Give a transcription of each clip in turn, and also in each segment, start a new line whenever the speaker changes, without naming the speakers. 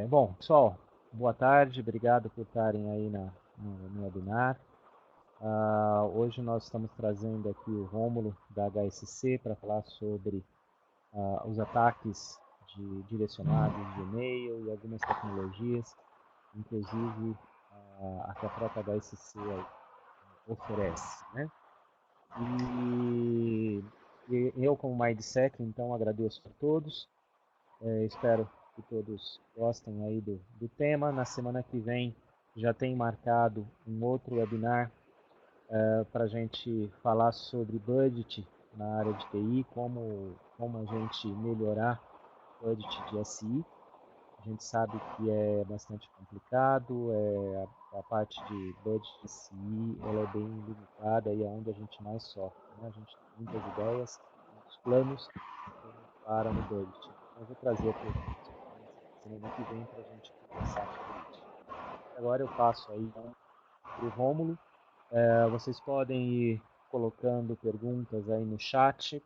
Bom, pessoal, boa tarde, obrigado por estarem aí no webinar. Hoje nós estamos trazendo aqui o Rômulo da HSC para falar sobre os ataques direcionados de e-mail e algumas tecnologias, inclusive a que a própria HSC aí oferece, né? E, e eu, como MindSec, então agradeço a todos. Espero que todos gostem aí do tema. Na semana que vem já tem marcado um outro webinar para a gente falar sobre budget na área de TI, como a gente melhorar o budget de SI. A gente sabe que é bastante complicado, a parte de budget de SI ela é bem limitada e é onde a gente mais sofre, né? A gente tem muitas ideias, muitos planos, e não para no budget. Então, eu vou trazer a semana que vem para a gente conversar sobre isso. Agora eu passo aí para o Rômulo. Vocês podem ir colocando perguntas aí no chat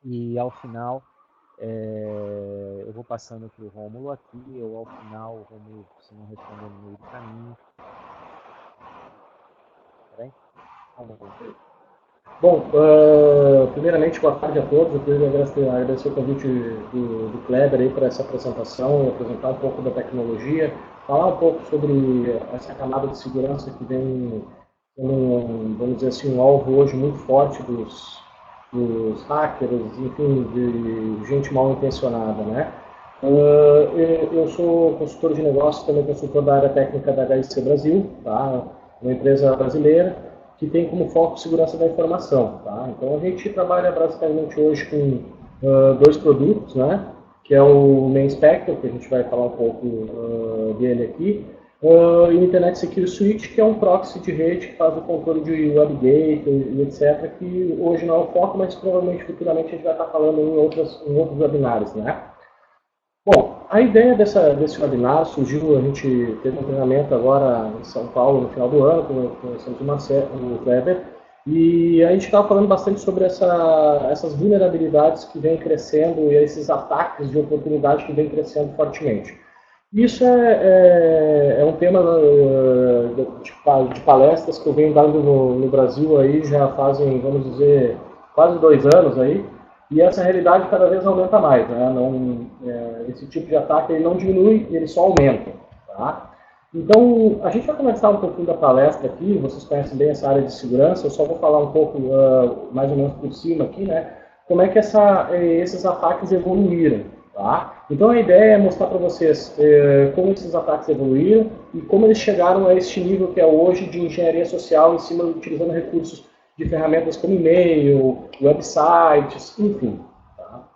e ao final eu vou passando para o Rômulo aqui, ou ao final o Rômulo, se não responder no meio do caminho. Tá bem? Rômulo.
Bom, primeiramente, boa tarde a todos. Eu queria agradecer o convite do Kleber aí para essa apresentação, apresentar um pouco da tecnologia, falar um pouco sobre essa camada de segurança que vem sendo, vamos dizer assim, um alvo hoje muito forte dos hackers, enfim, de gente mal intencionada, né? Eu sou consultor de negócios, também consultor da área técnica da HSC Brasil, tá? Uma empresa brasileira que tem como foco segurança da informação. Tá? Então a gente trabalha basicamente hoje com dois produtos, né? Que é o Main Spectre, que a gente vai falar um pouco dele aqui, e o Internet Security Switch, que é um proxy de rede que faz o controle de WebGate e etc., que hoje não é o foco, mas provavelmente futuramente a gente vai estar falando em outros webinars. Né? Bom, a ideia desse webinar surgiu, a gente teve um treinamento agora em São Paulo no final do ano, com o Marcelo, o Kleber, e a gente estava falando bastante sobre essas vulnerabilidades que vêm crescendo e esses ataques de oportunidade que vêm crescendo fortemente. Isso é um tema de palestras que eu venho dando no Brasil aí já fazem, vamos dizer, quase 2 anos aí, e essa realidade cada vez aumenta mais. Né? Esse tipo de ataque ele não diminui, ele só aumenta. Tá? Então, a gente vai começar um pouquinho da palestra aqui, vocês conhecem bem essa área de segurança, eu só vou falar um pouco, mais ou menos por cima aqui, né? Como é que esses ataques evoluíram. Tá? Então, a ideia é mostrar para vocês como esses ataques evoluíram e como eles chegaram a este nível que é hoje de engenharia social em cima utilizando recursos de ferramentas como e-mail, websites, enfim. Tá?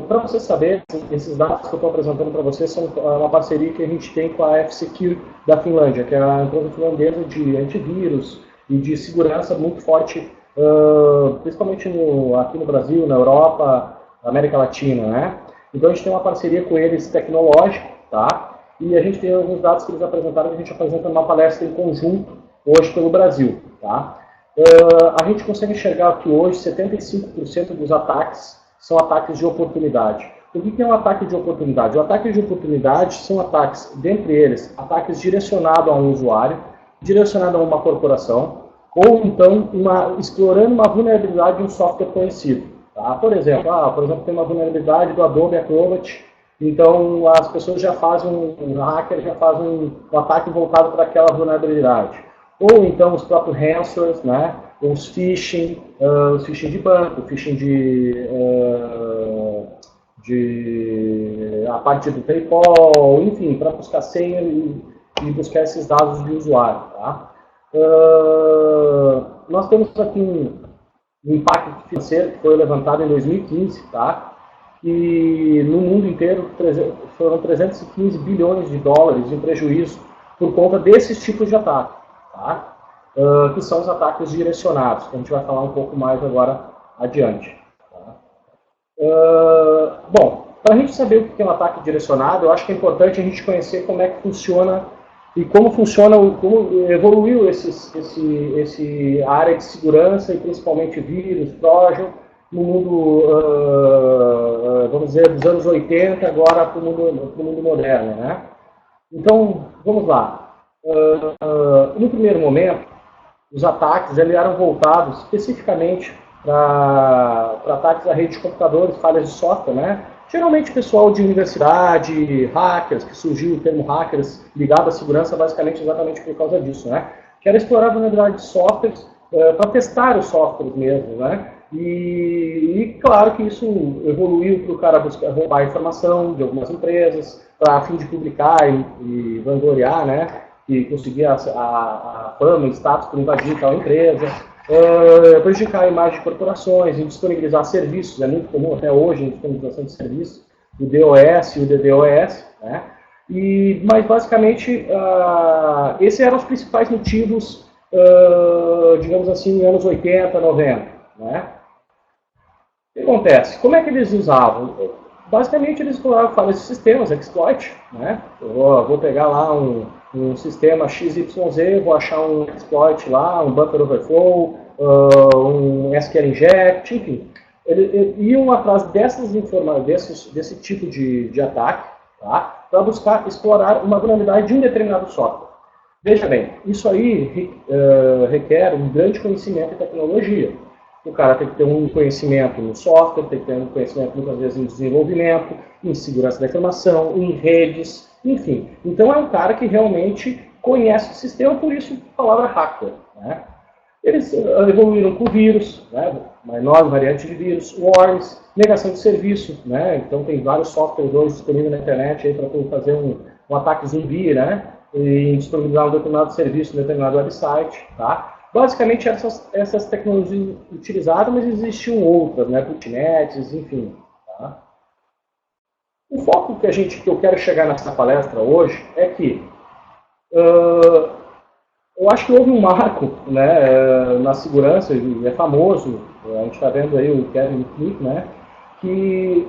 Para vocês saberem, esses dados que eu estou apresentando para vocês são uma parceria que a gente tem com a F-Secure da Finlândia, que é a empresa finlandesa de antivírus e de segurança muito forte, principalmente aqui no Brasil, na Europa, na América Latina. Né? Então a gente tem uma parceria com eles tecnológica, tá? E a gente tem alguns dados que eles apresentaram que a gente apresenta numa palestra em conjunto hoje pelo Brasil. Tá? A gente consegue enxergar que hoje 75% dos ataques são ataques de oportunidade. O que é um ataque de oportunidade? O ataque de oportunidade são ataques, dentre eles, ataques direcionados a um usuário, direcionados a uma corporação, ou então explorando uma vulnerabilidade de um software conhecido. Tá? Por exemplo, tem uma vulnerabilidade do Adobe Acrobat, então as pessoas já fazem, um hacker já faz um ataque voltado para aquela vulnerabilidade. Ou então os próprios ransomwares, né? Os phishing de banco, phishing a parte do PayPal, enfim, para buscar senha e buscar esses dados de usuário. Tá? Nós temos aqui um impacto financeiro que foi levantado em 2015, tá? E no mundo inteiro foram 315 bilhões de dólares em prejuízo por conta desses tipos de ataque. Tá? Que são os ataques direcionados, que a gente vai falar um pouco mais agora adiante. Tá? Bom, para a gente saber o que é um ataque direcionado, eu acho que é importante a gente conhecer como é que funciona e como evoluiu esse área de segurança e principalmente vírus, trojan no mundo, vamos dizer, dos anos 80, agora para o mundo moderno, né? Então, vamos lá. No primeiro momento, os ataques eram voltados especificamente para ataques à rede de computadores, falhas de software, né? Geralmente pessoal de universidade, hackers, que surgiu o termo hackers ligado à segurança basicamente exatamente por causa disso, né? Que era explorar a vulnerabilidade de softwares para testar os softwares mesmo, né? E claro que isso evoluiu para o cara buscar roubar informação de algumas empresas, para a fim de publicar e vangloriar, né? E conseguir a fama e status por invadir tal empresa, prejudicar a imagem de corporações, disponibilizar serviços, é muito comum até hoje a disponibilização de serviços, o DOS e o DDoS, né? Mas basicamente esses eram os principais motivos, digamos assim, em anos 80, 90, né? O que acontece? Como é que eles usavam? Basicamente eles exploravam falhas de sistemas, exploit, né? Eu vou pegar lá um sistema XYZ, vou achar um exploit lá, um buffer overflow, um SQL inject, enfim. Eles iam atrás desse tipo de ataque, tá? Para buscar explorar uma vulnerabilidade de um determinado software. Veja bem, isso aí requer um grande conhecimento em tecnologia. O cara tem que ter um conhecimento no software, tem que ter um conhecimento muitas vezes em desenvolvimento, em segurança da informação, em redes, enfim. Então é um cara que realmente conhece o sistema, por isso a palavra hacker, né? Eles evoluíram com vírus, né? Uma enorme variante de vírus, worms, negação de serviço, né? Então tem vários softwares hoje disponíveis na internet para fazer um ataque zumbi, né? E disponibilizar um determinado serviço, um determinado website, tá? Basicamente essas tecnologias utilizadas, mas existiam outras, né? Botnets, enfim. Tá? O foco que eu quero chegar nessa palestra hoje é que eu acho que houve um marco, né, na segurança, e é famoso, a gente está vendo aí o Kevin Smith, né, que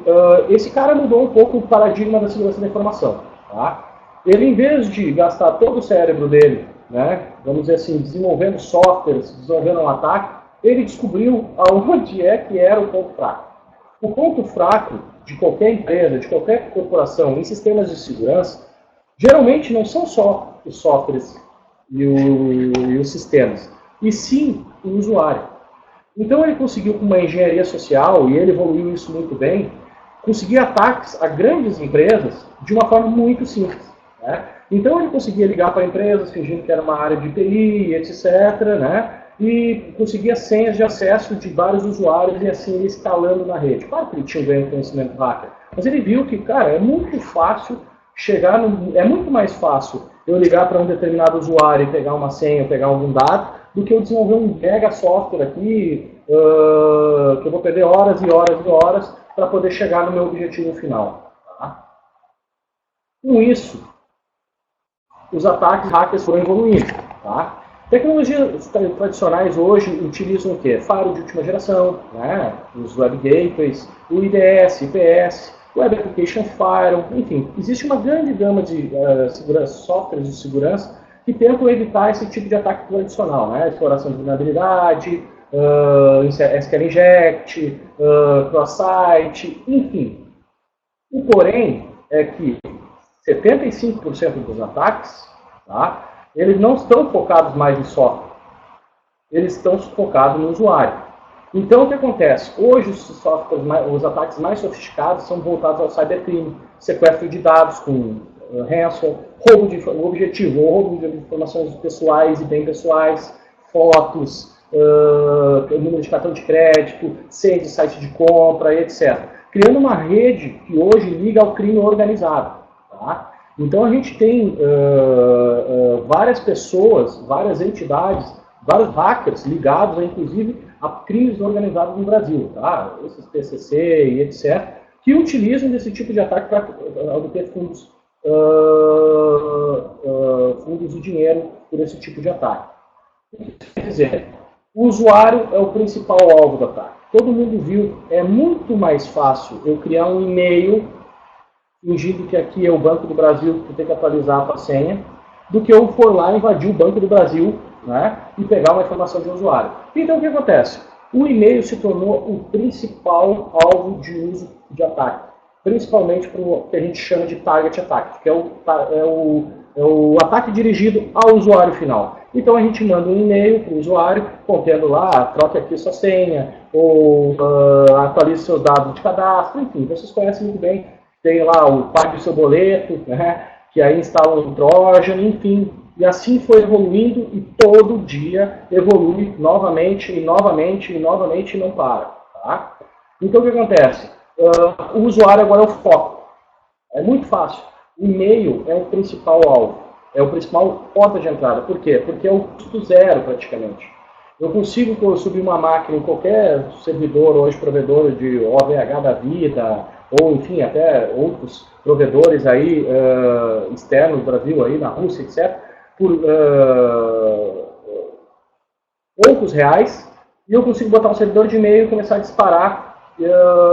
esse cara mudou um pouco o paradigma da segurança da informação. Tá? Ele, em vez de gastar todo o cérebro dele, né, vamos dizer assim, desenvolvendo softwares, desenvolvendo um ataque, ele descobriu aonde é que era o ponto fraco. O ponto fraco de qualquer empresa, de qualquer corporação em sistemas de segurança, geralmente não são só os softwares e os sistemas, e sim o usuário. Então ele conseguiu, com uma engenharia social, e ele evoluiu isso muito bem, conseguir ataques a grandes empresas de uma forma muito simples. Né? Então ele conseguia ligar para empresas, fingindo que era uma área de TI, etc., né? E conseguia senhas de acesso de vários usuários e assim ele escalando na rede. Claro que ele tinha um grande conhecimento hacker, mas ele viu que, cara, é muito fácil chegar é muito mais fácil eu ligar para um determinado usuário e pegar uma senha, pegar algum dado, do que eu desenvolver um mega software aqui, que eu vou perder horas e horas e horas para poder chegar no meu objetivo final. Tá? Com isso, os ataques hackers foram evoluindo. Tá? Tecnologias tradicionais hoje utilizam o quê? Firewall de última geração, né? Os web gateways, o IDS, IPS, Web Application Firewall, enfim, existe uma grande gama de softwares de segurança que tentam evitar esse tipo de ataque tradicional, né? Exploração de vulnerabilidade, SQL inject, cross-site, enfim. O porém é que 75% dos ataques, tá? Eles não estão focados mais em software, eles estão focados no usuário. Então, o que acontece? Hoje, os ataques mais sofisticados são voltados ao cybercrime, sequestro de dados com ransom, roubo de informações pessoais e bem pessoais, fotos, número de cartão de crédito, senha de site de compra, etc. Criando uma rede que hoje liga ao crime organizado. Tá? Então, a gente tem várias pessoas, várias entidades, vários hackers ligados, inclusive, a crimes organizados no Brasil, tá? Esses PCC e etc., que utilizam desse tipo de ataque para obter fundos de dinheiro por esse tipo de ataque. Quer dizer, o usuário é o principal alvo do ataque. Todo mundo viu, é muito mais fácil eu criar um e-mail fingindo que aqui é o Banco do Brasil que tem que atualizar a senha, do que eu for lá invadir o Banco do Brasil, né, e pegar uma informação de um usuário. Então o que acontece? O e-mail se tornou o principal alvo de uso de ataque, principalmente para o que a gente chama de target attack, que é o ataque dirigido ao usuário final. Então a gente manda um e-mail para o usuário, contendo lá, troque aqui sua senha, ou atualize seus dados de cadastro, enfim, vocês conhecem muito bem. Tem lá o pague o seu boleto, né, que aí instala um Trojan, enfim. E assim foi evoluindo e todo dia evolui novamente e novamente e novamente e não para. Tá? Então o que acontece? O usuário agora é o foco. É muito fácil. O e-mail é o principal alvo. É o principal porta de entrada. Por quê? Porque é o custo zero praticamente. Eu consigo subir uma máquina em qualquer servidor, hoje provedor de OVH da vida, ou enfim, até outros provedores aí externos do Brasil, aí na Rússia, etc., por poucos reais, e eu consigo botar um servidor de e-mail e começar a disparar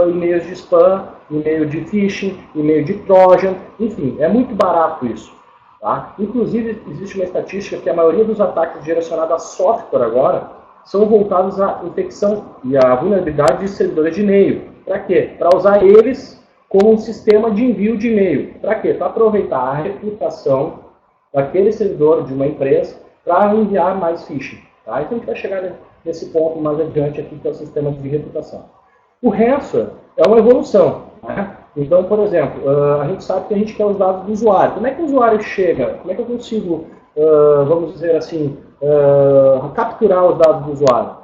e-mails de spam, e-mail de phishing, e-mail de Trojan, enfim, é muito barato isso. Tá? Inclusive, existe uma estatística que a maioria dos ataques direcionados a software agora são voltados à infecção e à vulnerabilidade de servidores de e-mail. Para quê? Para usar eles como um sistema de envio de e-mail. Para quê? Para aproveitar a reputação daquele servidor de uma empresa para enviar mais phishing. Tá? Então a gente vai chegar nesse ponto mais adiante aqui, que é o sistema de reputação. O ransomware é uma evolução. Né? Então, por exemplo, a gente sabe que a gente quer os dados do usuário. Como é que o usuário chega? Como é que eu consigo, vamos dizer assim, capturar os dados do usuário?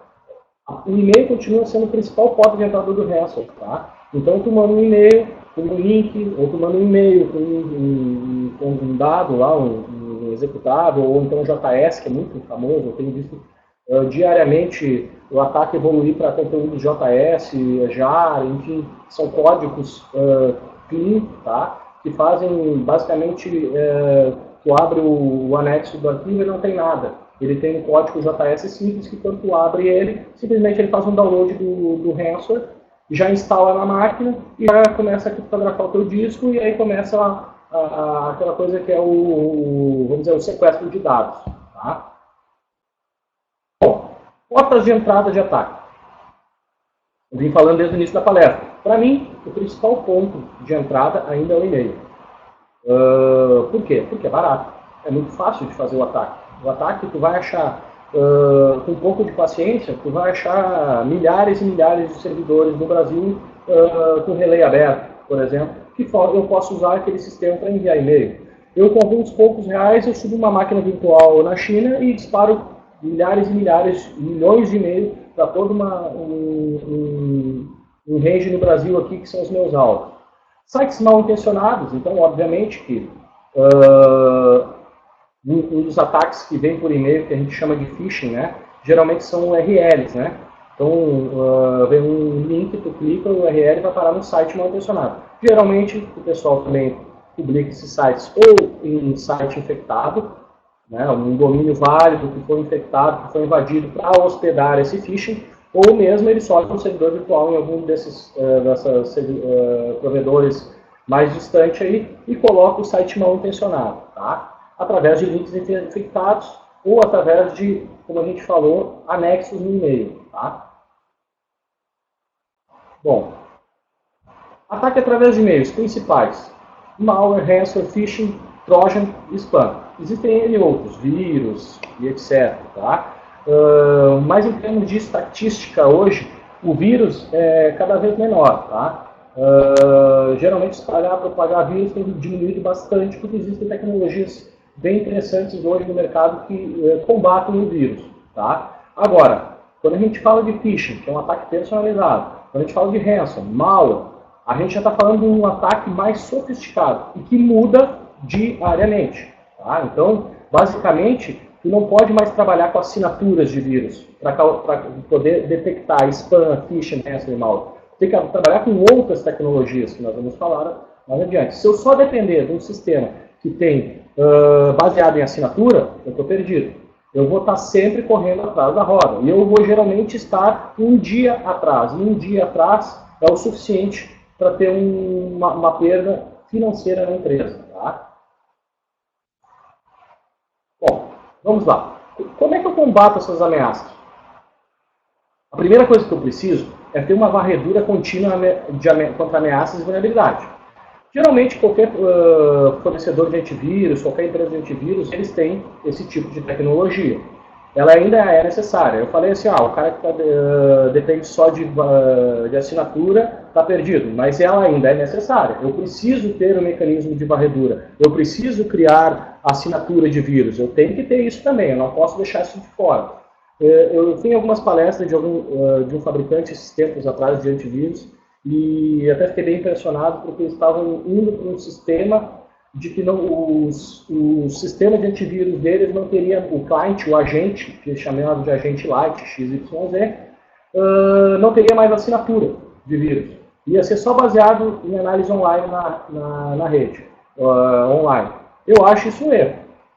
O e-mail continua sendo o principal porta de entrada do ransomware. Tá? Então, tu manda um e-mail com um link, ou tu manda um e-mail com um dado lá, um executável, ou então um JS, que é muito famoso. Eu tenho visto diariamente o ataque evoluir para conteúdos JS, JAR, enfim, são códigos clean, tá? Que fazem basicamente, tu abre o anexo do arquivo e não tem nada. Ele tem um código JS simples que quando tu abre ele, simplesmente ele faz um download do ransomware, já instala na máquina e já começa a criptografar o teu disco e aí começa aquela coisa que é vamos dizer, o sequestro de dados, tá? Portas de entrada de ataque. Eu vim falando desde o início da palestra. Para mim, o principal ponto de entrada ainda é o e-mail. Por quê? Porque é barato. É muito fácil de fazer o ataque. O ataque tu vai achar, com um pouco de paciência, tu vai achar milhares e milhares de servidores no Brasil com relay aberto, por exemplo, que eu posso usar aquele sistema para enviar e-mail. Eu, com alguns poucos reais, eu subo uma máquina virtual na China e disparo milhares e milhares, milhões de e-mails para todo um range no Brasil aqui, que são os meus alvos. Sites mal intencionados, então, obviamente, que um dos ataques que vem por e-mail, que a gente chama de phishing, né, geralmente são URLs, né? Então, vem um link, tu clica, o URL vai parar no site mal intencionado. Geralmente, o pessoal também publica esses sites ou em site infectado, né, um domínio válido que foi infectado, que foi invadido para hospedar esse phishing, ou mesmo ele sobe um servidor virtual em algum desses provedores mais distante aí e coloca o site mal intencionado, tá? Através de links infectados ou através de, como a gente falou, anexos no e-mail, tá? Bom, ataque através de e-mails principais: malware, ransomware, phishing, Trojan e spam. Existem N outros, vírus e etc. Tá? Mas em termos de estatística hoje, o vírus é cada vez menor. Tá? Geralmente propagar vírus tem diminuído bastante, porque existem tecnologias bem interessantes hoje no mercado que combatem o vírus. Tá? Agora, quando a gente fala de phishing, que é um ataque personalizado, quando a gente fala de ransomware, malware, a gente já está falando de um ataque mais sofisticado e que muda diariamente. Tá? Então, basicamente, tu não pode mais trabalhar com assinaturas de vírus para poder detectar spam, phishing, ransomware e malware. Tem que trabalhar com outras tecnologias que nós vamos falar mais adiante. Se eu só depender de um sistema que tem baseado em assinatura, eu estou perdido. Eu vou estar sempre correndo atrás da roda. E eu vou geralmente estar um dia atrás. E um dia atrás é o suficiente para ter uma perda financeira na empresa. Tá? Bom, vamos lá. Como é que eu combato essas ameaças? A primeira coisa que eu preciso é ter uma varredura contínua contra ameaças e vulnerabilidade. Geralmente, qualquer fornecedor de antivírus, qualquer empresa de antivírus, eles têm esse tipo de tecnologia. Ela ainda é necessária. Eu falei assim, o cara que depende só de assinatura está perdido, mas ela ainda é necessária. Eu preciso ter um mecanismo de varredura. Eu preciso criar assinatura de vírus. Eu tenho que ter isso também, eu não posso deixar isso de fora. Eu fui em algumas palestras de um fabricante esses tempos atrás de antivírus e até fiquei bem impressionado porque eles estavam indo para um sistema de que o sistema de antivírus deles não teria o client, o agente, que eles chamavam de agente light, XYZ, não teria mais assinatura de vírus. Ia ser só baseado em análise online na rede, online. Eu acho isso um erro,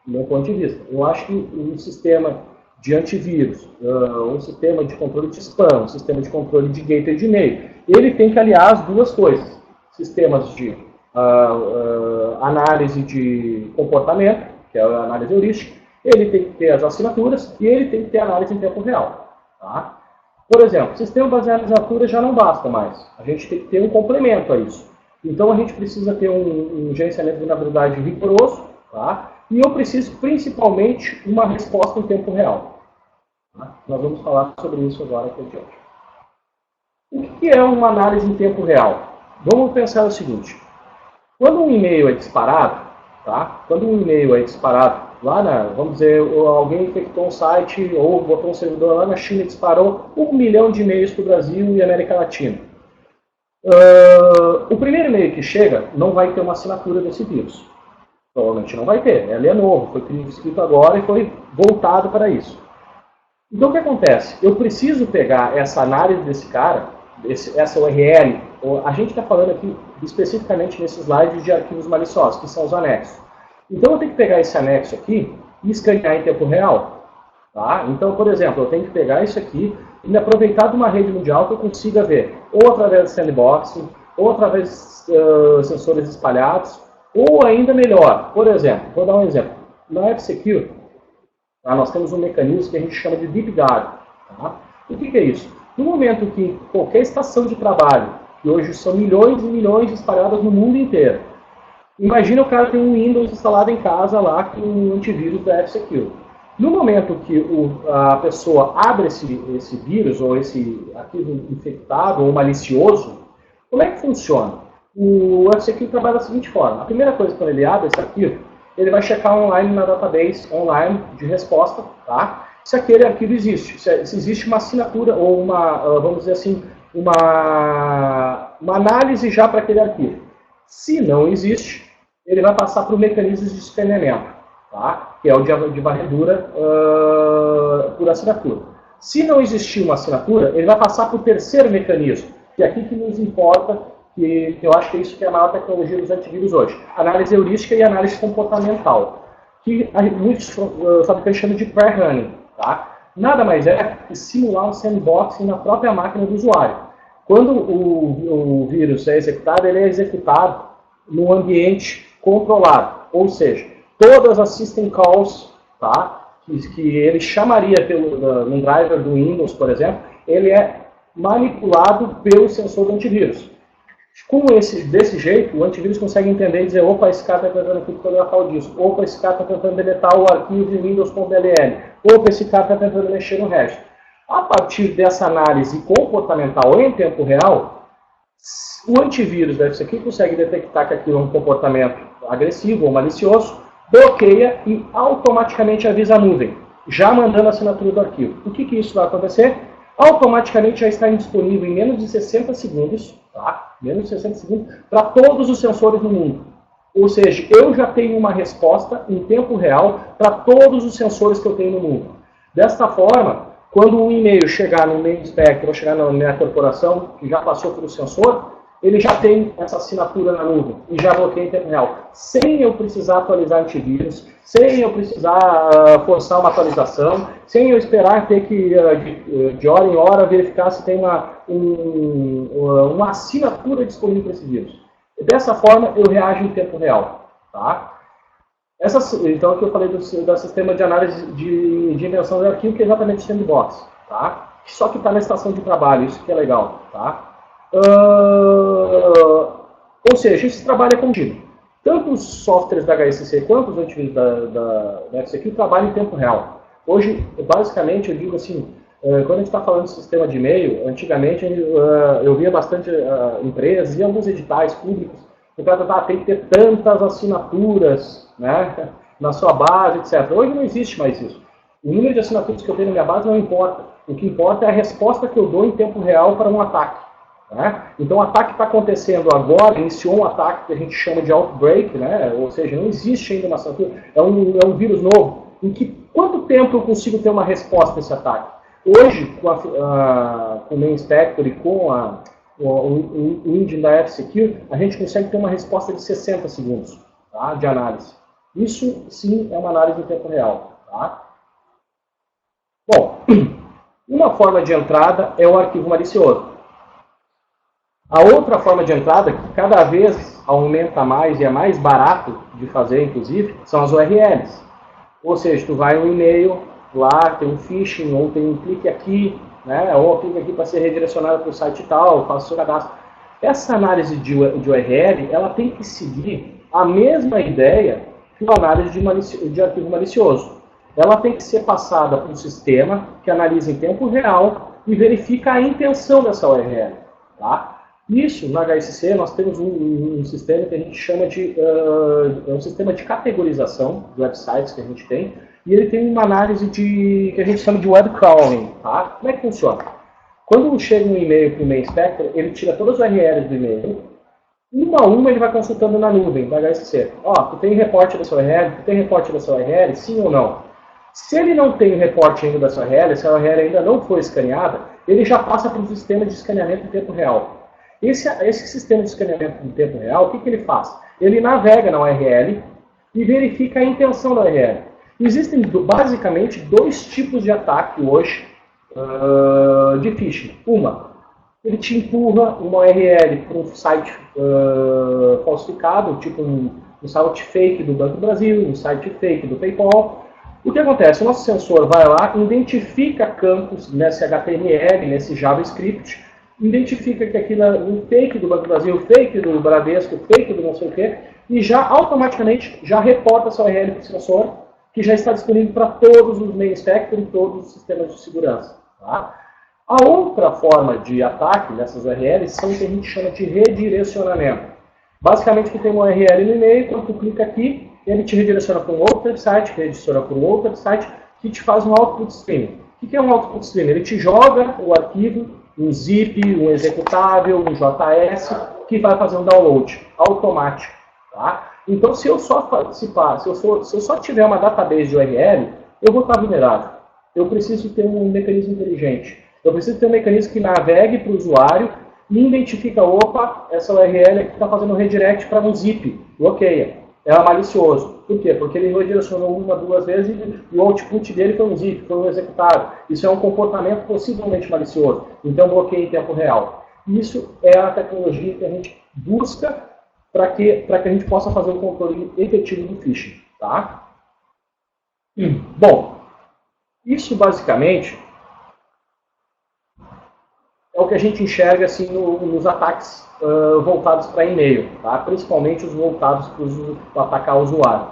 do meu ponto de vista. Eu acho que um sistema de antivírus, um sistema de controle de spam, um sistema de controle de gateway de e-mail, ele tem que aliar as duas coisas. Sistemas de análise de comportamento, que é a análise heurística, ele tem que ter as assinaturas e ele tem que ter análise em tempo real. Tá? Por exemplo, sistema baseado em assinatura já não basta mais. A gente tem que ter um complemento a isso. Então a gente precisa ter um gerenciamento de vulnerabilidade rigoroso, tá? E eu preciso principalmente uma resposta em tempo real. Tá? Nós vamos falar sobre isso agora aqui adiante. O que é uma análise em tempo real? Vamos pensar o seguinte. Quando um e-mail é disparado, tá? Quando um e-mail é disparado, vamos dizer, alguém infectou um site ou botou um servidor lá na China e disparou 1 milhão de e-mails para o Brasil e América Latina. O primeiro e-mail que chega não vai ter uma assinatura desse vírus. Provavelmente não vai ter. Ele é novo, foi escrito agora e foi voltado para isso. Então o que acontece? Eu preciso pegar essa análise desse cara, essa URL, a gente está falando aqui especificamente nesse slide de arquivos maliciosos, que são os anexos. Então eu tenho que pegar esse anexo aqui e escanear em tempo real. Tá? Então, por exemplo, eu tenho que pegar isso aqui e me aproveitar de uma rede mundial que eu consiga ver ou através de sandboxing, ou através de sensores espalhados, ou ainda melhor, por exemplo, vou dar um exemplo. Na F-Secure, nós temos um mecanismo que a gente chama de Deep Guard. Tá? O que é isso? No momento que qualquer estação de trabalho, que hoje são milhões e milhões espalhadas no mundo inteiro, imagina o cara tem um Windows instalado em casa lá com um antivírus da F-Secure. No momento que a pessoa abre esse vírus, ou esse arquivo infectado ou malicioso, como é que funciona? O F-Secure trabalha da seguinte forma. A primeira coisa, quando ele abre esse arquivo, ele vai checar online na database online de resposta, tá? Se aquele arquivo existe, se existe uma assinatura ou uma, vamos dizer assim, uma análise já para aquele arquivo. Se não existe, ele vai passar para o mecanismo de escaneamento, tá? Que é o de varredura por assinatura. Se não existir uma assinatura, ele vai passar para o terceiro mecanismo, que é aqui que nos importa, que eu acho que é isso que é a maior tecnologia dos antivírus hoje. Análise heurística e análise comportamental, que muitos fabricantes chamam de pre-running. Tá? Nada mais é que simular um sandboxing na própria máquina do usuário. Quando o vírus é executado, ele é executado num ambiente controlado. Ou seja, todas as system calls, tá? que ele chamaria num driver do Windows, por exemplo, ele é manipulado pelo sensor do antivírus. Desse jeito, o antivírus consegue entender e dizer: opa, esse cara está tentando criptografar o disco, opa, esse cara está tentando deletar o arquivo de Windows.dll, opa, esse cara está tentando mexer no resto. A partir dessa análise comportamental em tempo real, o antivírus deve ser quem consegue detectar que aquilo é um comportamento agressivo ou malicioso, bloqueia e automaticamente avisa a nuvem, já mandando a assinatura do arquivo. O que isso vai acontecer? Automaticamente já está disponível em menos de 60 segundos, tá? Menos de 60 segundos, para todos os sensores do mundo. Ou seja, eu já tenho uma resposta em tempo real para todos os sensores que eu tenho no mundo. Desta forma, quando um e-mail chegar no mail spec, ou chegar na minha corporação, que já passou pelo sensor, ele já tem essa assinatura na nuvem e já bloqueia em tempo real, sem eu precisar atualizar antivírus, sem eu precisar forçar uma atualização, sem eu esperar ter que, de hora em hora, verificar se tem uma assinatura disponível para esse vírus. Dessa forma, eu reajo em tempo real. Tá? Então, aqui eu falei do sistema de análise de invenção de arquivo, que é exatamente o sandbox. Tá? só que está na estação de trabalho, isso que é legal. Tá? Ou seja, esse trabalho é contínuo. Tanto os softwares da HSC quanto os antivírus da FCQ trabalham em tempo real. Hoje, basicamente, eu digo assim, quando a gente está falando de sistema de e-mail, antigamente eu via bastante empresas e alguns editais públicos que tem que ter tantas assinaturas, né, na sua base, etc. Hoje não existe mais isso. O número de assinaturas que eu tenho na minha base não importa. O que importa é a resposta que eu dou em tempo real para um ataque. Né? Então o ataque está acontecendo agora, iniciou um ataque que a gente chama de outbreak, né? Ou seja, não existe ainda uma assinatura, é um vírus novo. Em quanto tempo eu consigo ter uma resposta a esse ataque? Hoje, com o Main Inspector e com o engine da F-Secure, a gente consegue ter uma resposta de 60 segundos, tá, de análise. Isso, sim, é uma análise em tempo real. Tá? Bom, uma forma de entrada é o arquivo malicioso. A outra forma de entrada, que cada vez aumenta mais e é mais barato de fazer, inclusive, são as URLs. Ou seja, tu vai no e-mail, lá tem um phishing, ou tem um clique aqui, né, ou clique aqui para ser redirecionado para o site tal, faça o seu cadastro. Essa análise de URL, ela tem que seguir a mesma ideia que a análise de arquivo malicioso. Ela tem que ser passada para um sistema que analisa em tempo real e verifica a intenção dessa URL. Tá? Isso, na HSC, nós temos um sistema que a gente chama de um sistema de categorização de websites que a gente tem, e ele tem uma análise que a gente chama de web crawling. Tá? Como é que funciona? Quando chega um e-mail para o Main Inspector, ele tira todas as URLs do e-mail, uma a uma ele vai consultando na nuvem da HSC. Tu tem reporte dessa URL? Tu tem reporte dessa URL? Sim ou não? Se ele não tem reporte ainda dessa URL, se a URL ainda não foi escaneada, ele já passa para um sistema de escaneamento em tempo real. Esse sistema de escaneamento em tempo real, o que ele faz? Ele navega na URL e verifica a intenção da URL. Existem basicamente dois tipos de ataque hoje de phishing. Ele te empurra uma URL para um site falsificado, tipo um site fake do Banco do Brasil, um site fake do PayPal. O que acontece? O nosso sensor vai lá, identifica campos nesse HTML, nesse JavaScript, identifica que aquilo é um fake do Banco do Brasil, fake do Bradesco, fake do não sei o quê, e já automaticamente já reporta essa URL para o sensor, que já está disponível para todos os Main Inspector e todos os sistemas de segurança. Tá? A outra forma de ataque nessas URLs são o que a gente chama de redirecionamento. Basicamente, que tem uma URL no e-mail, quando tu clica aqui, ele te redireciona para um outro website, que redireciona para um outro website, que te faz um output stream. O que é um output stream? Ele te joga o arquivo, um zip, um executável, um JS, que vai fazer um download automático. Tá? Então, se eu só participar, se eu só tiver uma database de URL, eu vou estar vulnerável. Eu preciso ter um mecanismo inteligente. Eu preciso ter um mecanismo que navegue para o usuário e identifica, opa, essa URL aqui está fazendo um redirect para um zip, bloqueia. É malicioso. Por quê? Porque ele redirecionou uma, duas vezes e o output dele foi um zip, foi um executado. Isso é um comportamento possivelmente malicioso. Então bloqueia em tempo real. Isso é a tecnologia que a gente busca para que a gente possa fazer um controle efetivo do phishing. Tá? Bom, isso basicamente é o que a gente enxerga assim, nos ataques voltados para e-mail, tá? Principalmente os voltados para atacar o usuário.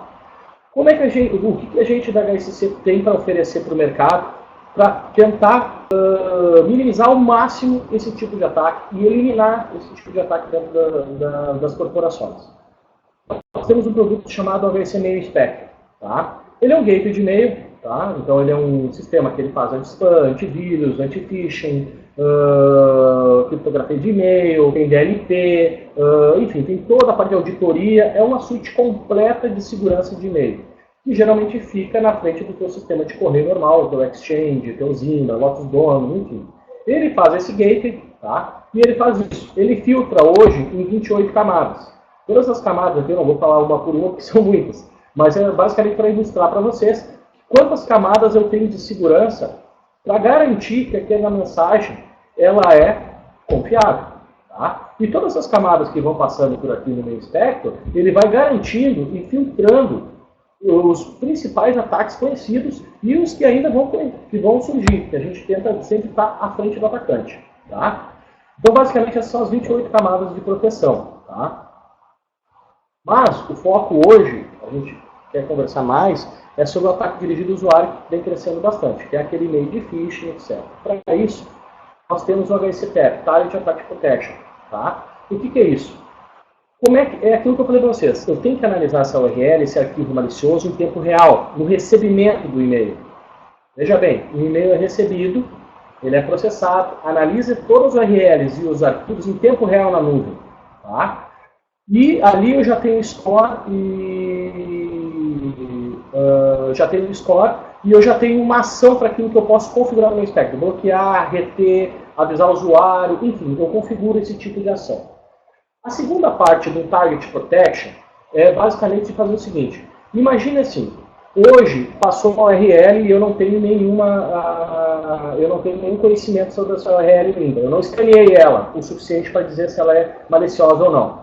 O que a gente da HSC tem para oferecer para o mercado para tentar minimizar ao máximo esse tipo de ataque e eliminar esse tipo de ataque dentro das corporações? Nós temos um produto chamado HSC Mail Inspector. Tá? Ele é um gateway de e-mail, tá? Então ele é um sistema que ele faz anti-spam, antivírus, anti-phishing, criptografia de e-mail, tem DLP, enfim, tem toda a parte de auditoria, é uma suíte completa de segurança de e-mail, que geralmente fica na frente do teu sistema de correio normal, teu Exchange, teu Zima, Lotus Dono, enfim. Ele faz esse gateway, tá? E ele faz isso. Ele filtra hoje em 28 camadas. Todas as camadas aqui, eu não vou falar uma por uma, porque são muitas, mas é basicamente para ilustrar para vocês quantas camadas eu tenho de segurança para garantir que aquela mensagem ela é confiável. Tá? E todas as camadas que vão passando por aqui no Main Inspector, ele vai garantindo e filtrando os principais ataques conhecidos e os que ainda vão surgir, que a gente tenta sempre estar à frente do atacante. Tá? Então, basicamente, essas são as 28 camadas de proteção. Tá? Mas o foco hoje, a gente quer conversar mais, é sobre o ataque dirigido ao usuário, que vem crescendo bastante, que é aquele e-mail de phishing, etc. Para isso, nós temos o HCTF, Target Attack Protection. Tá? E o que é isso? Como é aquilo que eu falei para vocês? Eu tenho que analisar essa URL, esse arquivo malicioso, em tempo real, no recebimento do e-mail. Veja bem, o e-mail é recebido, ele é processado, analisa todas as URLs e os arquivos em tempo real na nuvem. Tá? E ali eu já tenho score e eu já tenho uma ação para aquilo que eu posso configurar no meu inspector. Bloquear, reter, avisar o usuário, enfim, eu configuro esse tipo de ação. A segunda parte do Target Protection é basicamente fazer o seguinte. Imagine assim, hoje passou uma URL e eu não tenho nenhum conhecimento sobre essa URL ainda. Eu não escaneei ela o suficiente para dizer se ela é maliciosa ou não.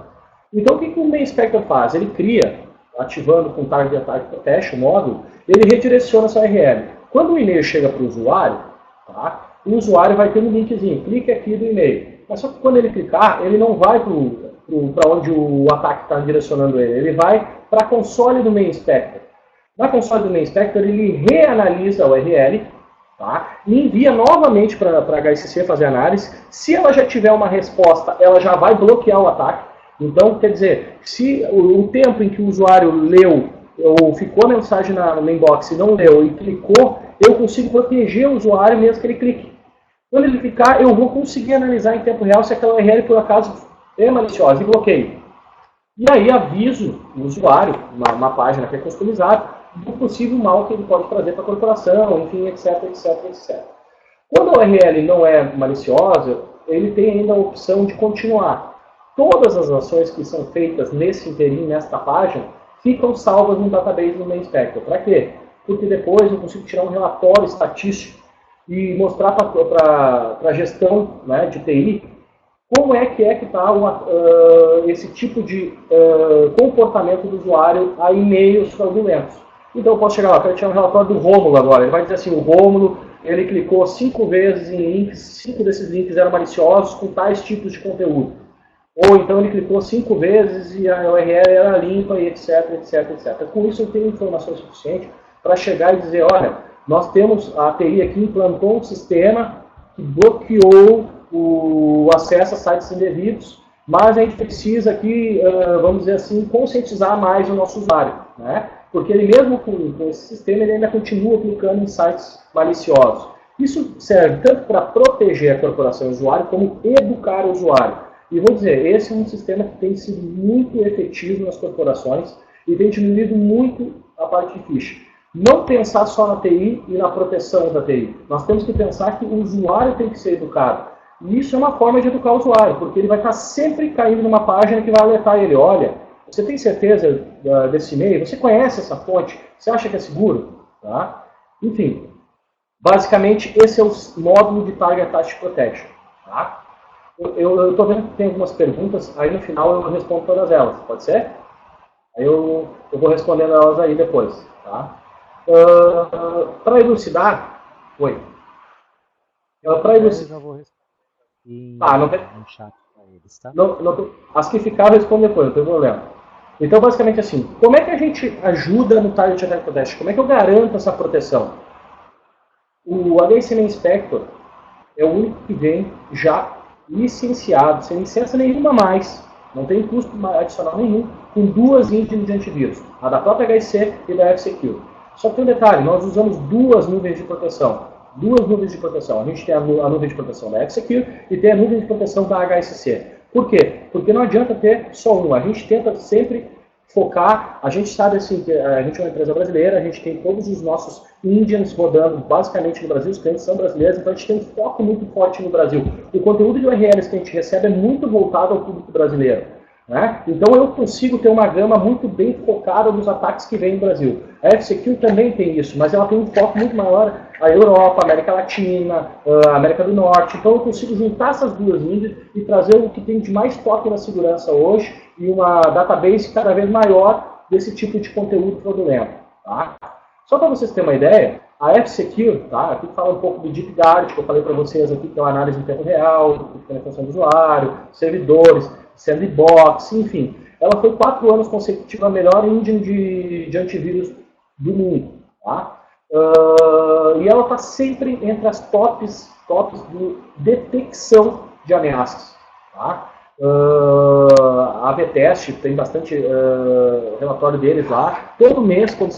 Então o que o meu inspector faz? Ele cria, ativando com o Target Attack Protection, o módulo, ele redireciona essa URL. Quando o e-mail chega para o usuário, tá, o usuário vai ter um linkzinho, clique aqui do e-mail. Mas só que quando ele clicar, ele não vai para onde o ataque está direcionando ele. Ele vai para a console do Main Inspector. Na console do Main Inspector, ele reanalisa a URL, tá, e envia novamente para a HSC fazer análise. Se ela já tiver uma resposta, ela já vai bloquear o ataque. Então, quer dizer, se o tempo em que o usuário leu ou ficou a mensagem no inbox e não leu e clicou, eu consigo proteger o usuário mesmo que ele clique. Quando ele clicar, eu vou conseguir analisar em tempo real se aquela URL, por acaso, é maliciosa e bloqueio. E aí aviso o usuário, uma página que é customizada, do possível mal que ele pode trazer para a corporação, enfim, etc, etc, etc. Quando a URL não é maliciosa, ele tem ainda a opção de continuar. Todas as ações que são feitas nesse inteirinho, nesta página, ficam salvas no database do Main Inspector. Para quê? Porque depois eu consigo tirar um relatório estatístico e mostrar para a gestão, né, de TI como é que está esse tipo de comportamento do usuário a e-mails fraudulentos. Então eu posso chegar lá, quero tirar um relatório do Rômulo agora. Ele vai dizer assim, o Rômulo ele clicou 5 vezes em links, 5 desses links eram maliciosos com tais tipos de conteúdo. Ou então ele clicou 5 vezes e a URL era limpa e etc, etc, etc. Com isso eu tenho informação suficiente para chegar e dizer, olha, nós temos, a TI aqui implantou um sistema que bloqueou o acesso a sites indevidos, mas a gente precisa aqui, vamos dizer assim, conscientizar mais o nosso usuário, né? Porque ele mesmo com esse sistema, ele ainda continua clicando em sites maliciosos. Isso serve tanto para proteger a corporação e o usuário, como educar o usuário. E vou dizer, esse é um sistema que tem sido muito efetivo nas corporações e tem diminuído muito a parte de phishing. Não pensar só na TI e na proteção da TI. Nós temos que pensar que o usuário tem que ser educado. E isso é uma forma de educar o usuário, porque ele vai estar sempre caindo numa página que vai alertar ele. Olha, você tem certeza desse e-mail? Você conhece essa fonte? Você acha que é seguro? Tá? Enfim, basicamente esse é o módulo de Target Attack Protection. Tá? Eu estou vendo que tem algumas perguntas, aí no final eu respondo todas elas, pode ser? Aí eu vou respondendo elas aí depois. Tá? Para elucidar... Oi. Para elucidar...
Eu vou responder
no
chat para eles, tá?
As que ficaram eu respondo depois, não tem problema. Então, basicamente assim, como é que a gente ajuda no Target Attack Protection? Como é que eu garanto essa proteção? O HSM Inspector é o único que vem já licenciado, sem licença nenhuma mais, não tem custo adicional nenhum, com 2 engines de antivírus, a da própria HSC e da F-Secure. Só que tem um detalhe, nós usamos 2 nuvens de proteção. 2 nuvens de proteção. A gente tem a nuvem de proteção da F-Secure e tem a nuvem de proteção da HSC. Por quê? Porque não adianta ter só uma. A gente tenta sempre focar, a gente sabe assim, que a gente é uma empresa brasileira, a gente tem todos os nossos engines rodando basicamente no Brasil, os clientes são brasileiros, então a gente tem um foco muito forte no Brasil. O conteúdo de URLs que a gente recebe é muito voltado ao público brasileiro. Né? Então eu consigo ter uma gama muito bem focada nos ataques que vem no Brasil. A F-Secure também tem isso, mas ela tem um foco muito maior a Europa, a América Latina, a América do Norte. Então eu consigo juntar essas 2 mídias e trazer o que tem de mais foco na segurança hoje e uma database cada vez maior desse tipo de conteúdo fraudulento. Tá? Só para vocês terem uma ideia, a F-Secure, tá? Aqui fala um pouco do Deep Guard, que eu falei para vocês aqui, que é uma análise em tempo real, penetração do usuário, servidores, sandbox, enfim. Ela foi 4 anos consecutivos a melhor engine de antivírus do mundo. Tá? E ela está sempre entre as tops de detecção de ameaças. Tá? A AV-Test tem bastante relatório deles lá. Todo mês, quando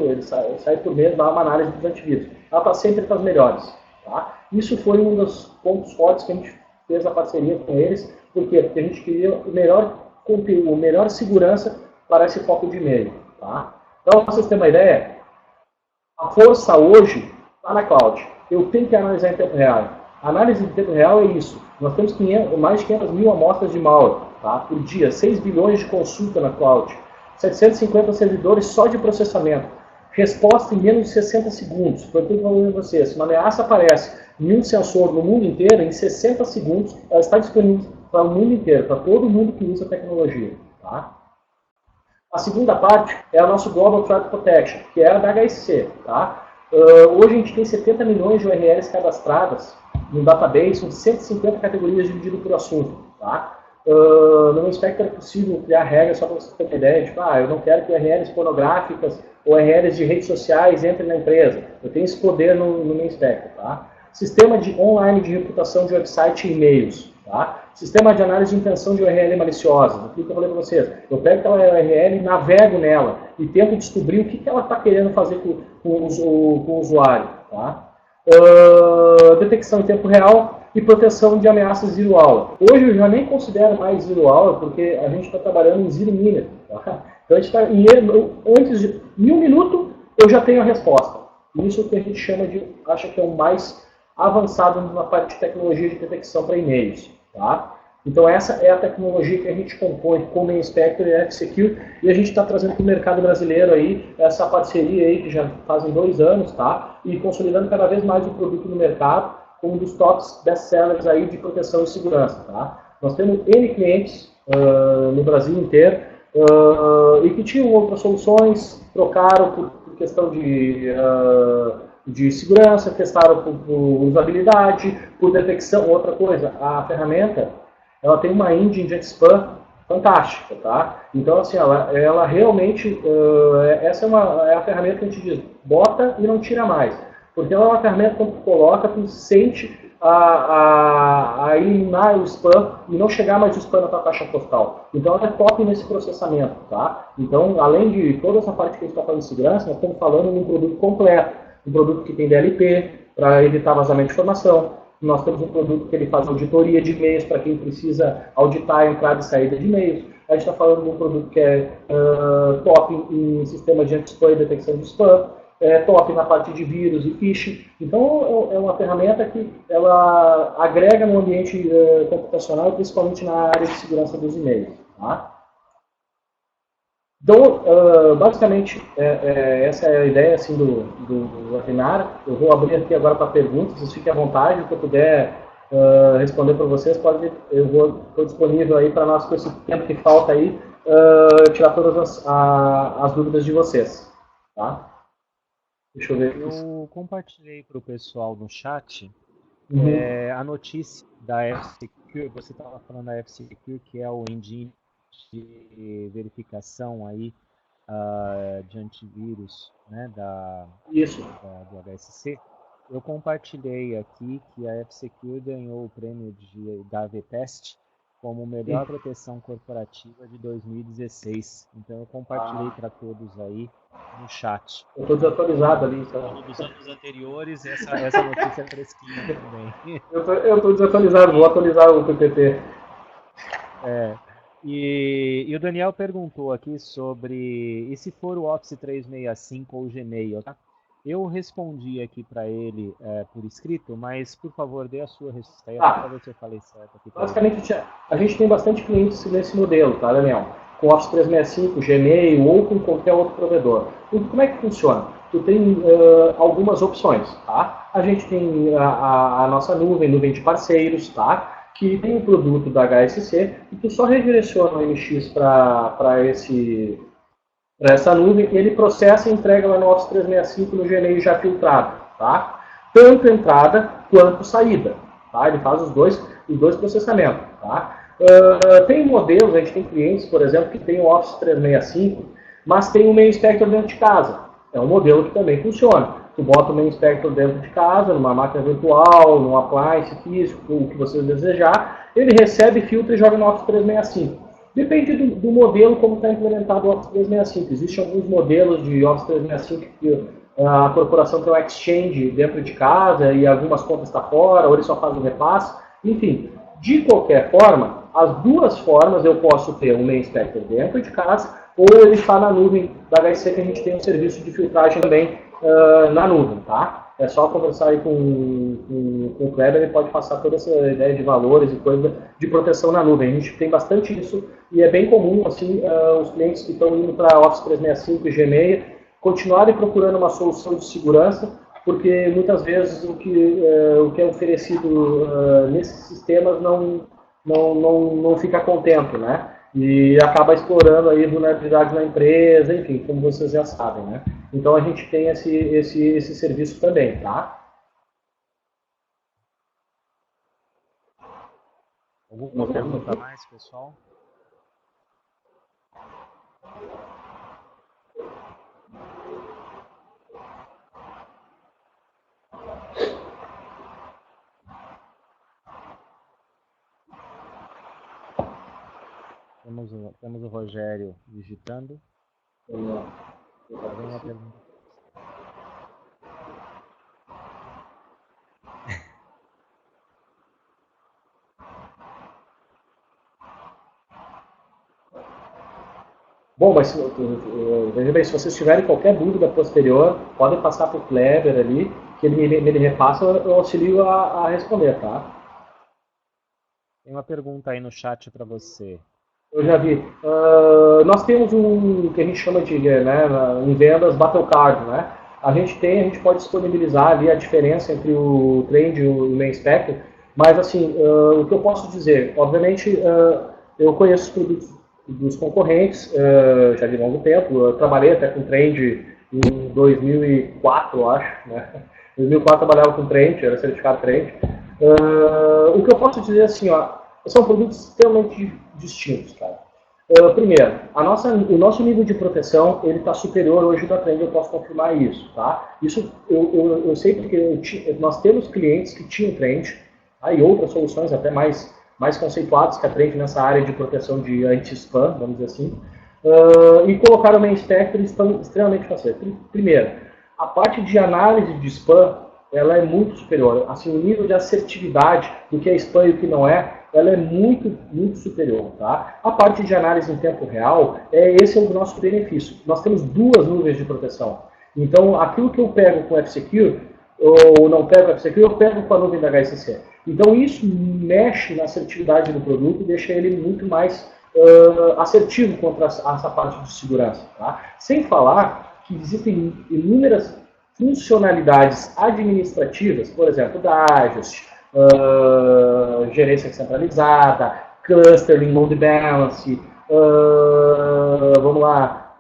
ele sai por mês, dá uma análise dos antivírus. Ela está sempre entre as melhores. Tá? Isso foi um dos pontos fortes que a gente fez a parceria com eles, porque a gente queria o melhor conteúdo, melhor segurança para esse foco de e-mail. Tá? Então, para vocês terem uma ideia, a força hoje está na cloud. Eu tenho que analisar em tempo real. A análise em tempo real é isso. Nós temos mais de 500 mil amostras de malware, tá, por dia, 6 bilhões de consulta na cloud, 750 servidores só de processamento. Resposta em menos de 60 segundos. Foi tudo que eu falei para vocês. Se uma ameaça aparece em um sensor no mundo inteiro, em 60 segundos, ela está disponível para o mundo inteiro, para todo mundo que usa a tecnologia. Tá? A segunda parte é o nosso Global Threat Protection, que é a da HSC. Tá? Hoje a gente tem 70 milhões de URLs cadastradas no database, com 150 categorias divididas por assunto. Tá? No meu Inspector é possível criar regras só para vocês terem uma ideia. Tipo, eu não quero que URLs pornográficas ou URLs de redes sociais entrem na empresa. Eu tenho esse poder no meu Inspector. Tá? Sistema online de reputação de website e e-mails. Tá? Sistema de análise de intenção de URL maliciosa. Aquilo que eu falei para vocês. Eu pego aquela URL, navego nela e tento descobrir o que ela está querendo fazer com o usuário. Tá? Detecção em tempo real e proteção de ameaças zero hour. Hoje eu já nem considero mais zero hour, porque a gente está trabalhando em zero minute. Tá? Então a gente está antes de 1 minuto eu já tenho a resposta. Isso que a gente acha que é o mais avançado na parte de tecnologia de detecção para e-mails. Tá? Então essa é a tecnologia que a gente compõe com o Inspector e a F-Secure, e a gente está trazendo para o mercado brasileiro aí essa parceria aí que já fazem 2 anos, tá? E consolidando cada vez mais o produto no mercado como um dos tops best-sellers aí de proteção e segurança. Tá? Nós temos N clientes no Brasil inteiro e que tinham outras soluções, trocaram por questão de segurança, testaram por usabilidade, por detecção. Outra coisa, a ferramenta ela tem uma engine de spam fantástica, tá? Então, assim, ela realmente, essa é a ferramenta que a gente diz, bota e não tira mais. Porque ela é uma ferramenta que quando tu coloca, tu sente a eliminar o spam e não chegar mais o spam na tua caixa postal. Então, ela é top nesse processamento, tá? Então, além de toda essa parte que a gente está falando de segurança, nós estamos falando de um produto completo, um produto que tem DLP, para evitar vazamento de informação. Nós temos um produto que ele faz auditoria de e-mails para quem precisa auditar a entrada e saída de e-mails. A gente está falando de um produto que é top em sistema de anti-spam e detecção de spam, top na parte de vírus e phishing. Então, é uma ferramenta que ela agrega no ambiente computacional, principalmente na área de segurança dos e-mails. Tá? Então, basicamente, essa é a ideia assim, do webinar. Eu vou abrir aqui agora para perguntas, vocês fiquem à vontade, o que eu puder responder para vocês, estou disponível aí para nós, com esse tempo que falta aí, tirar todas as dúvidas de vocês. Tá? Deixa eu ver aqui.
Eu compartilhei para o pessoal no chat a notícia da F-Secure. Você estava falando da F-Secure, que é o engine de verificação aí de antivírus, né, do HSC. Eu compartilhei aqui que a F-Secure ganhou o prêmio da AV-Test como melhor proteção corporativa de 2016. Então eu compartilhei para todos aí no chat.
Eu estou desatualizado ali. Então.
Dos anos anteriores, essa notícia é fresquinha também.
Eu estou desatualizado, vou atualizar o PPT.
E o Daniel perguntou aqui sobre, e se for o Office 365 ou o Gmail, tá? Eu respondi aqui para ele por escrito, mas por favor dê a sua resposta aí, para ver se eu falei certo aqui.
Basicamente, a gente tem bastante clientes nesse modelo, tá, Daniel? Com Office 365, Gmail ou com qualquer outro provedor. E como é que funciona? Tu tem algumas opções, tá? A gente tem a nossa nuvem de parceiros, tá? Que tem um produto da HSC e tu só redireciona o MX para esse para essa nuvem, ele processa e entrega lá no Office 365 no Gmail já filtrado, tá? Tanto entrada quanto saída, tá? Ele faz os dois processamentos, tá? Tem modelos, a gente tem clientes, por exemplo, que tem o Office 365, mas tem o Mail Inspector dentro de casa. É um modelo que também funciona. Tu bota o Mail Inspector dentro de casa, numa máquina virtual, num appliance físico, o que você desejar, ele recebe, filtra e joga no Office 365. Depende do modelo como está implementado o Office 365. Existem alguns modelos de Office 365 que a corporação tem um Exchange dentro de casa e algumas contas estão fora, ou ele só faz o repasse. Enfim, de qualquer forma, as duas formas eu posso ter um Mail Inspector dentro de casa ou ele está na nuvem da HSC, que a gente tem um serviço de filtragem também na nuvem, tá? É só conversar aí com o Kleber, ele pode passar toda essa ideia de valores e coisa de proteção na nuvem. A gente tem bastante isso e é bem comum, assim, os clientes que estão indo para Office 365 e Gmail continuarem procurando uma solução de segurança, porque muitas vezes o que é oferecido nesses sistemas não fica contente, né? E acaba explorando aí vulnerabilidades na empresa, enfim, como vocês já sabem, né? Então a gente tem esse serviço também, tá?
Alguma pergunta a mais, pessoal? Temos o Rogério digitando. Alguma pergunta?
Bom, mas veja bem, se vocês tiverem qualquer dúvida posterior, podem passar para o Kleber ali, que ele repassa, eu auxilio a responder, tá?
Tem uma pergunta aí no chat para você.
Eu já vi. Nós temos um que a gente chama de, né, em vendas, Battle Card, né? A gente pode disponibilizar ali a diferença entre o Trend e o Main Spectre, mas assim, o que eu posso dizer, obviamente, eu conheço os produtos dos concorrentes já de longo tempo, eu trabalhei até com Trend em 2004, eu acho, né? Em 2004 eu trabalhava com Trend, era certificado Trend. O que eu posso dizer assim, ó, são produtos extremamente distintos, cara. Primeiro, o nosso nível de proteção ele está superior hoje da Trend, eu posso confirmar isso, tá? Isso eu sei porque nós temos clientes que tinham Trend, tá? E outras soluções até mais conceituadas que a Trend nessa área de proteção de anti-spam, vamos dizer assim, e colocaram o Main Spectre e estão extremamente fáceis. Primeiro, a parte de análise de spam ela é muito superior. Assim, o nível de assertividade do que é spam e o que não é, ela é muito, muito superior. Tá? A parte de análise em tempo real, esse é o nosso benefício. Nós temos duas nuvens de proteção. Então, aquilo que eu pego com o F-Secure, ou não pego o F-Secure, eu pego com a nuvem da HSC. Então, isso mexe na assertividade do produto e deixa ele muito mais assertivo contra essa parte de segurança. Tá? Sem falar que existem inúmeras funcionalidades administrativas, por exemplo, Digest, gerência centralizada, clustering, load balance, vamos lá,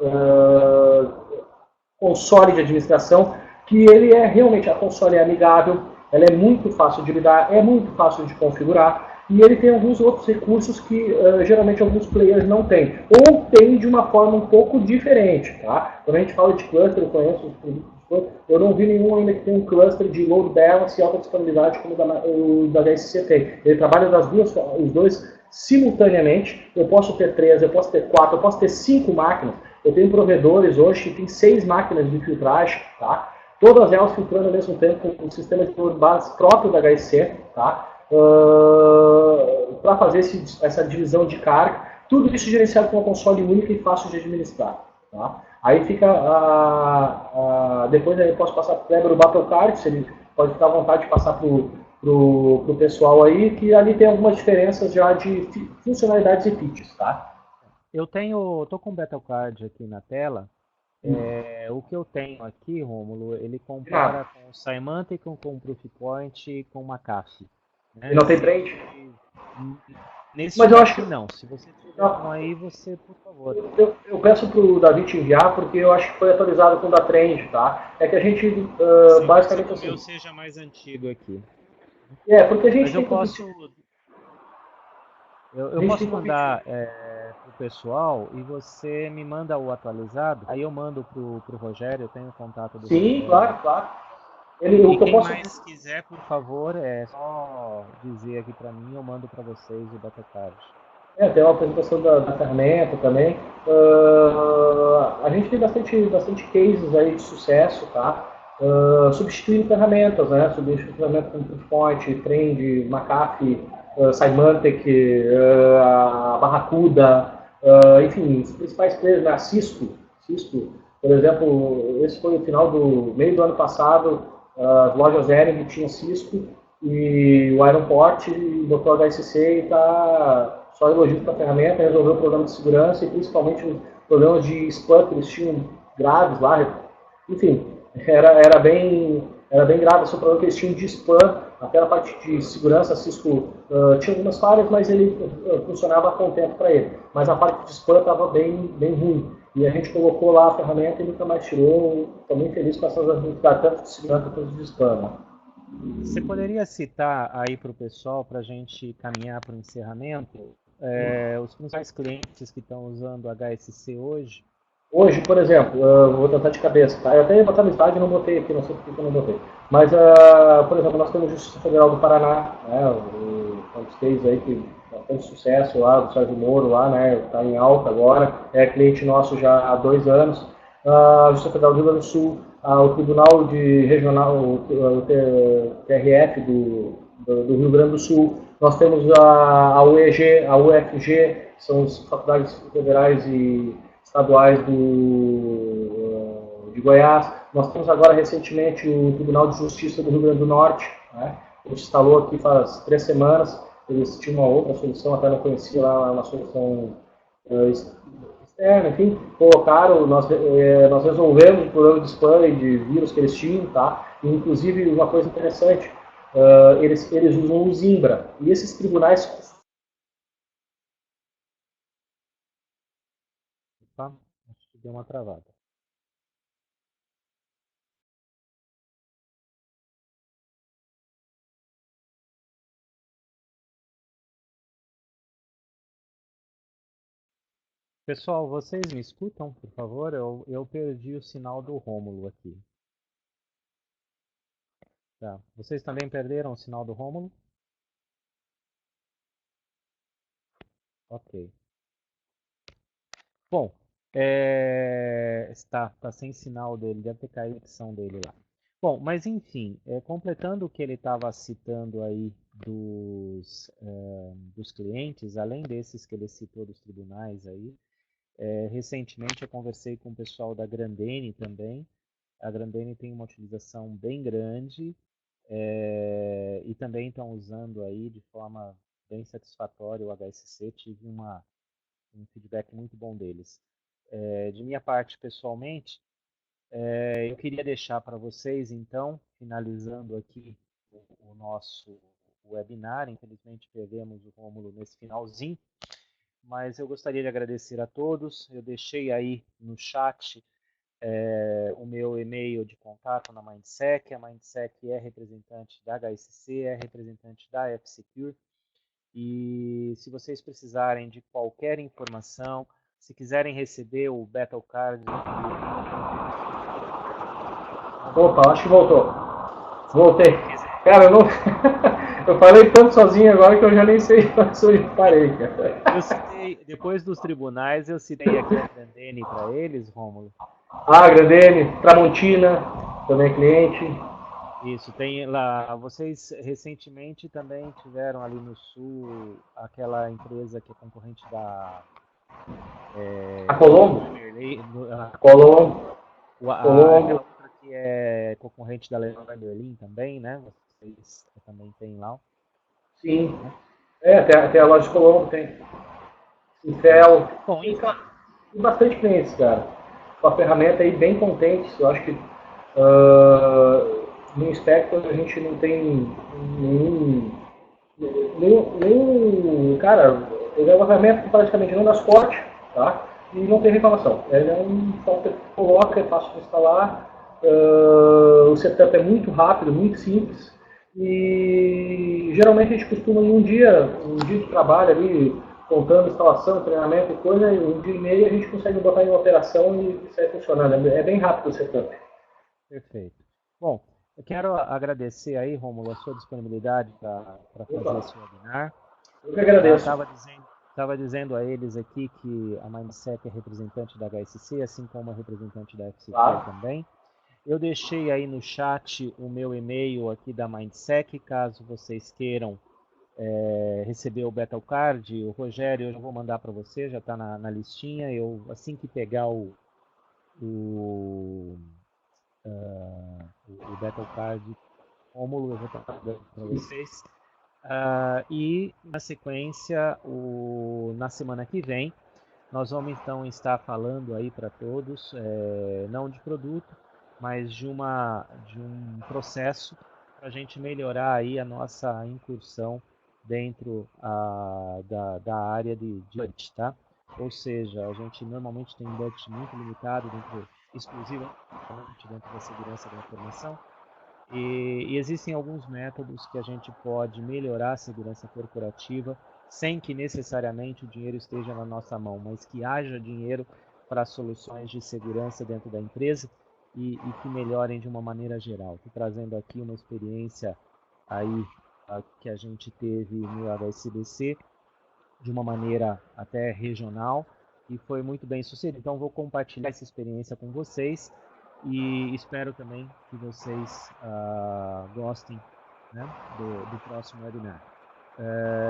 console de administração, que ele é realmente, a console é amigável, ela é muito fácil de lidar, é muito fácil de configurar, e ele tem alguns outros recursos que geralmente alguns players não têm, ou tem de uma forma um pouco diferente. Tá? Quando a gente fala de cluster, eu conheço os produtos, eu não vi nenhum ainda que tenha um cluster de load balance e alta disponibilidade como o da HSC tem. Ele trabalha os dois simultaneamente. Eu posso ter 3, eu posso ter 4, eu posso ter 5 máquinas. Eu tenho provedores hoje que tem 6 máquinas de filtragem, tá? Todas elas filtrando ao mesmo tempo com um sistema de base próprio da HSC, tá? Para fazer essa divisão de carga. Tudo isso gerenciado com uma console única e fácil de administrar. Tá? Aí fica depois eu posso passar para o Kleber o Battle Card, se ele pode ficar à vontade de passar para o pessoal aí, que ali tem algumas diferenças já de funcionalidades e features, tá?
Eu tô com o Battlecard aqui na tela. O que eu tenho aqui, Rômulo, ele compara com o Symantec, com o Proofpoint e com o McAfee.
Né? E não tem trade?
Nesse
Mas eu acho
chat
que
não. Se você tiver
não,
um aí, você, por favor.
eu peço para o Davi te enviar, porque eu acho que foi atualizado com o da Trend, tá? É que a gente,
Pode ser
basicamente
que o meu
assim,
seja mais antigo aqui.
porque a gente
Mas eu
tem competido,
posso,
a
eu
gente tem
posso
competido.
mandar pro pessoal e você me manda o atualizado. Aí eu mando pro Rogério, eu tenho o contato do
Sim,
Rogério.
claro, claro. O
E
que eu
quem
posso
mais quiser, por favor, é só dizer aqui para mim, eu mando para vocês o DataCard.
tem uma apresentação da ferramenta também. A gente tem bastante cases aí de sucesso, tá? Substituindo ferramentas, né? Substituindo ferramentas como Proofpoint, Trend, McAfee, Symantec, a Barracuda, enfim, os principais players, né? Cisco, por exemplo, esse foi o final do meio do ano passado, as lojas Ering tinha Cisco e o Ironport botou HSC e está só elogio para a ferramenta, resolveu o problema de segurança e principalmente os problemas de spam que eles tinham graves lá. Enfim, era bem grave esse problema que eles tinham de spam, até na parte de segurança, a Cisco tinha algumas falhas, mas ele funcionava com o tempo para ele. Mas a parte de spam estava bem ruim. E a gente colocou lá a ferramenta e nunca mais tirou. Estou muito feliz com essas atividades, tanto de segurança quanto de spam. Né?
Você poderia citar aí para o pessoal, para a gente caminhar para o encerramento, os principais clientes que estão usando o HSC hoje?
Hoje, por exemplo, vou tentar de cabeça, tá? Eu até ia botar no slide e não botei aqui, não sei por que eu não botei. Mas, por exemplo, nós temos a Justiça Federal do Paraná, né? Um dos cases aí que bastante sucesso lá, do Sérgio Moro lá, né? Está em alta agora, é cliente nosso já há 2 anos. A Justiça Federal do Rio Grande do Sul, o Tribunal de Regional, o TRF do Rio Grande do Sul. Nós temos a UEG, a UFG, que são as faculdades federais e estaduais de Goiás. Nós temos agora recentemente o Tribunal de Justiça do Rio Grande do Norte, né? A gente instalou aqui faz 3 semanas, eles tinham uma outra solução, até não conhecia lá, uma solução externa, enfim, colocaram, nós resolvemos o problema de spam e de vírus que eles tinham, tá? E, inclusive, uma coisa interessante, eles usam o Zimbra, e esses tribunais.
Opa, acho que deu uma travada. Pessoal, vocês me escutam, por favor? Eu perdi o sinal do Rômulo aqui. Tá. Vocês também perderam o sinal do Rômulo? Ok. Bom, tá sem sinal dele, deve ter caído a conexão dele lá. Bom, mas enfim, completando o que ele estava citando aí dos clientes, além desses que ele citou dos tribunais aí, recentemente eu conversei com o pessoal da Grandene também. A Grandene tem uma utilização bem grande e também estão usando aí de forma bem satisfatória o HSC. Tive um feedback muito bom deles. De minha parte, pessoalmente, eu queria deixar para vocês, então, finalizando aqui o nosso webinar. Infelizmente, perdemos o Rômulo nesse finalzinho, mas eu gostaria de agradecer a todos. Eu deixei aí no chat o meu e-mail de contato na Mindsec. A Mindsec é representante da HSC, é representante da F-Secure. E se vocês precisarem de qualquer informação, se quiserem receber o Battlecard...
Opa, acho que voltou. Voltei. Cara, eu não. Eu falei tanto sozinho agora que eu já nem sei onde parei, cara.
Eu citei, depois dos tribunais, eu citei aqui a Grandene para eles, Rômulo.
Grandene, Tramontina, também cliente.
Isso, tem lá. Vocês recentemente também tiveram ali no sul aquela empresa que é concorrente da.
A Colombo?
Colombo.
Colombo.
Aquela outra que é concorrente da Leroy Merlin também, né? Vocês também tem lá.
Sim.
Né?
Até a loja de Colombo tem. Intel.
Bom,
Tem,
enfim.
tem bastante clientes, cara. Com a ferramenta aí bem contentes. Eu acho que no Inspector a gente não tem nenhum Cara, ele é uma ferramenta que praticamente não dá suporte, tá? E não tem reclamação. Ele é um software que coloca, é fácil de instalar, o setup é muito rápido, muito simples. E geralmente a gente costuma em um dia de trabalho ali, contando instalação, treinamento e coisa, em um dia e meio a gente consegue botar em operação e sair funcionando. É bem rápido o setup.
Perfeito. Bom, eu quero agradecer aí, Rômulo, a sua disponibilidade para fazer esse webinar.
Eu que agradeço.
Estava dizendo a eles aqui que a Mindsec é representante da HSC, assim como é representante da FCT também. Eu deixei aí no chat o meu e-mail aqui da Mindsec, caso vocês queiram receber o Battlecard. O Rogério, eu já vou mandar para você, já está na listinha. Eu, assim que pegar o Battlecard Rômulo, eu vou estar dando para vocês. E, na sequência, na semana que vem, nós vamos então estar falando aí para todos, não de produto, mas de um processo para a gente melhorar aí a nossa incursão dentro da área de budget, tá? Ou seja, a gente normalmente tem um budget muito limitado, exclusivamente dentro da segurança da informação, e existem alguns métodos que a gente pode melhorar a segurança corporativa sem que necessariamente o dinheiro esteja na nossa mão, mas que haja dinheiro para soluções de segurança dentro da empresa e que melhorem de uma maneira geral. Estou trazendo aqui uma experiência aí que a gente teve no HSBC de uma maneira até regional e foi muito bem sucedido. Então vou compartilhar essa experiência com vocês e espero também que vocês gostem, né, do próximo webinar.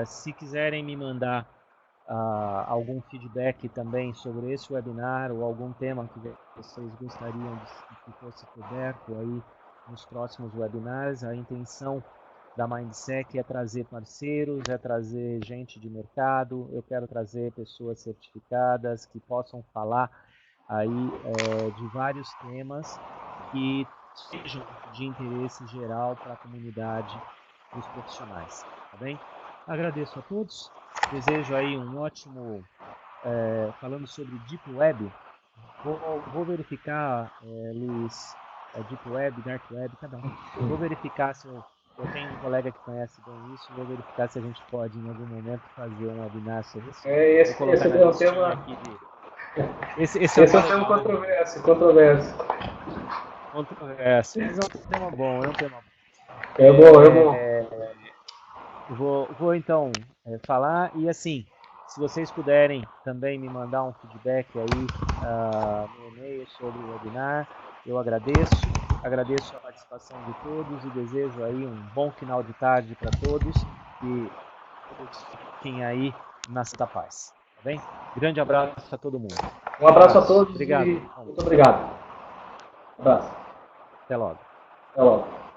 Se quiserem me mandar algum feedback também sobre esse webinar ou algum tema que vocês gostariam que fosse coberto aí nos próximos webinars, a intenção da Mindsec é trazer parceiros, é trazer gente de mercado, eu quero trazer pessoas certificadas que possam falar aí de vários temas que sejam de interesse geral para a comunidade dos profissionais, tá bem? Agradeço a todos, desejo aí um ótimo, falando sobre Deep Web, vou verificar, Luiz, Deep Web, Dark Web, cada um, vou verificar se eu tenho um colega que conhece bem isso, vou verificar se a gente pode em algum momento fazer um webinar sobre isso.
Esse é um tema...
Esse é um
tema controverso.
Controverso, mas é um tema bom,
É bom.
Vou então falar e assim, se vocês puderem também me mandar um feedback aí no e-mail sobre o webinar, eu agradeço a participação de todos e desejo aí um bom final de tarde para todos e todos fiquem aí na santa paz, tá bem? Grande abraço a todo mundo.
Um abraço a todos.
Obrigado.
Muito obrigado. Um abraço.
Até logo.
Até logo.